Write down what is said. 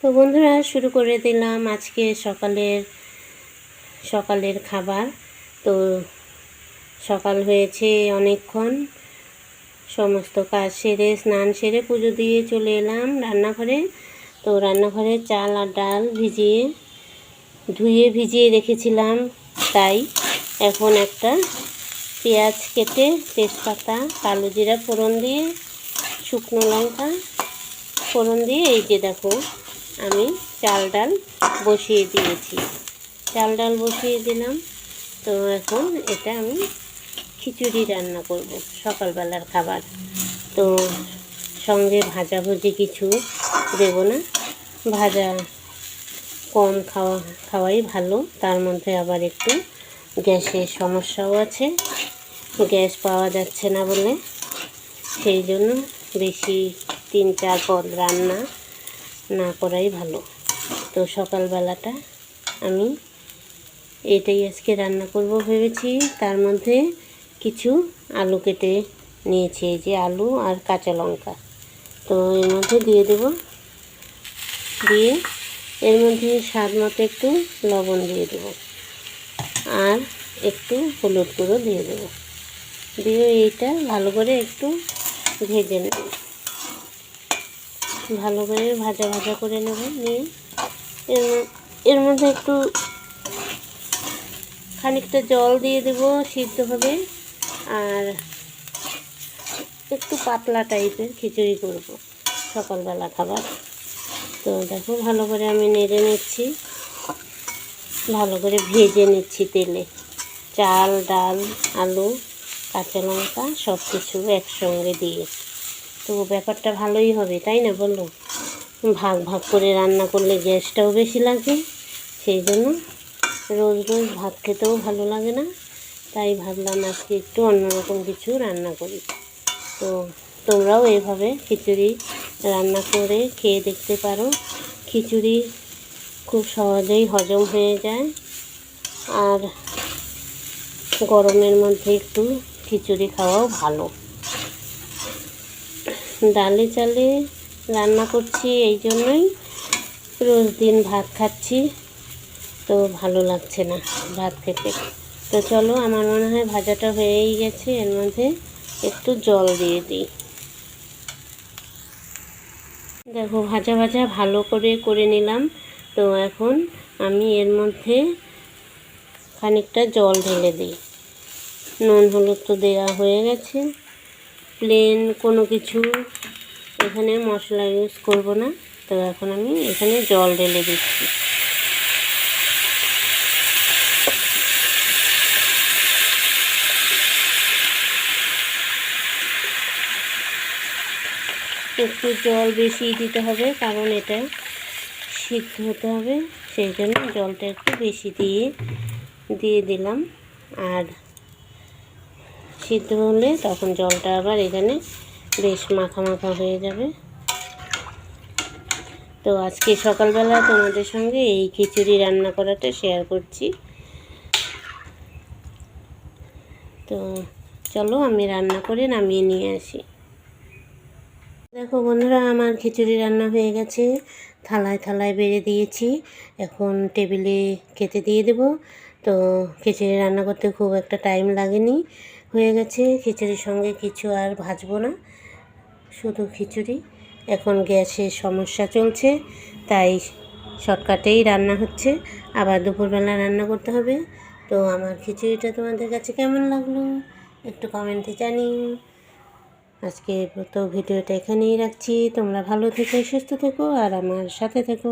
তো বন্ধুরা, শুরু করে দিলাম আজকে সকালের খাবার। তো সকাল হয়েছে অনেকক্ষণ, সমস্ত কাজ সেরে স্নান সেরে পুজো দিয়ে চলে এলাম রান্নাঘরে। তো রান্নাঘরে চাল আর ডাল ধুয়ে ভিজিয়ে রেখেছিলাম, তাই এখন একটা পেঁয়াজ কেটে তেজপাতা কালো জিরা ফোড়ন দিয়ে শুকনো লঙ্কা ফোড়ন দিয়ে এই যে দেখো আমি চাল ডাল বসিয়ে দিলাম। তো এখন এটা আমি খিচুড়ি রান্না করব, সকালবেলার খাবার। তো সঙ্গে ভাজাভুজি কিছু দেব না, ভাজা কম খাওয়াই ভালো। তার মধ্যে আবার একটু গ্যাসের সমস্যাও আছে, গ্যাস পাওয়া যাচ্ছে না বলে সেই জন্য বেশি 3-4 পদ রান্না না করাই ভালো। তো সকালবেলাটা আমি এটাই আজকে রান্না করব ভেবেছি। তার মধ্যে কিছু আলু কেটে নিয়েছি, এই যে আলু আর কাঁচা লঙ্কা। তো এর মধ্যে দিয়ে দেব, দিয়ে এর মধ্যে স্বাদ মতো একটু লবণ দিয়ে দেব আর একটু হলুদ গুঁড়ো দিয়ে দেব, দিয়ে এইটা ভালো করে একটু ভেজে নেব, ভালো করে ভাজা করে নেব। নিয়ে এর মধ্যে একটু খানিকটা জল দিয়ে দেব, সিদ্ধ হবে। আর একটু পাতলা টাইপের খিচুড়ি করব সকালবেলা খাবার। তো দেখো ভালো করে আমি নেড়ে নিচ্ছি, ভালো করে ভেজে নিচ্ছি তেলে, চাল ডাল আলু কাঁচা লঙ্কা সব কিছু একসঙ্গে দিয়ে। তো ব্যাপারটা ভালোই হবে, তাই না বলো? ভাগ করে রান্না করলে গ্যাসটাও বেশি লাগে, সেই জন্য রোজ ভাত খেতেও ভালো লাগে না। তাই ভাবলাম আজকে একটু অন্যরকম কিছু রান্না করি। তো তোমরাও এইভাবে খিচুড়ি রান্না করে খেয়ে দেখতে পারো। খিচুড়ি খুব সহজেই হজম হয়ে যায়, আর গরমের মধ্যে একটু খিচুড়ি খাওয়াও ভালো। ডালে চালে রান্না করছি এই জন্যই, রোজ দিন ভাত খাচ্ছি, তো ভালো লাগছে না ভাত খেতে। তো চলো, আমার মনে হয় ভাজাটা হয়েই গেছে, এর মধ্যে একটু জল দিয়ে দিই। দেখো ভাজা ভালো করে নিলাম। তো এখন আমি এর মধ্যে খানিকটা জল ঢেলে দিই। নুন হলুদ তো দেওয়া হয়ে গেছে, প্লেন কোনো কিছু এখানে মশলা ইউজ করব না। তো এখন আমি এখানে জল ঢেলে দিচ্ছি। একটু জল বেশি দিতে হবে, কারণ এটা সিদ্ধ হতে হবে, সেই জন্য জলটা একটু বেশি দিয়ে দিলাম। আর সিদ্ধ হলে তখন জলটা আবার এখানে বেশ মাখা হয়ে যাবে। তো আজকে সকালবেলা তোমাদের সঙ্গে এই খিচুড়ি রান্না করাটা শেয়ার করছি। তো চলো আমি রান্না করে নামিয়ে নিয়ে আসি। দেখো বন্ধুরা, আমার খিচুড়ি রান্না হয়ে গেছে, থালায় বেড়ে দিয়েছি। এখন টেবিলে খেতে দিয়ে দেব। তো খিচুড়ি রান্না করতে খুব একটা টাইম লাগেনি, হয়ে গেছে। খিচুড়ির সঙ্গে কিছু আর ভাজবো না, শুধু খিচুড়ি। এখন গ্যাসের সমস্যা চলছে, তাই শর্টকাটেই রান্না হচ্ছে, আবার দুপুরবেলা রান্না করতে হবে। তো আমার খিচুড়িটা তোমাদের কাছে কেমন লাগলো একটু কমেন্টে জানিও। আজকে তো ভিডিওটা এখানেই রাখছি। তোমরা ভালো থেকো, সুস্থ থেকো আর আমার সাথে থেকো।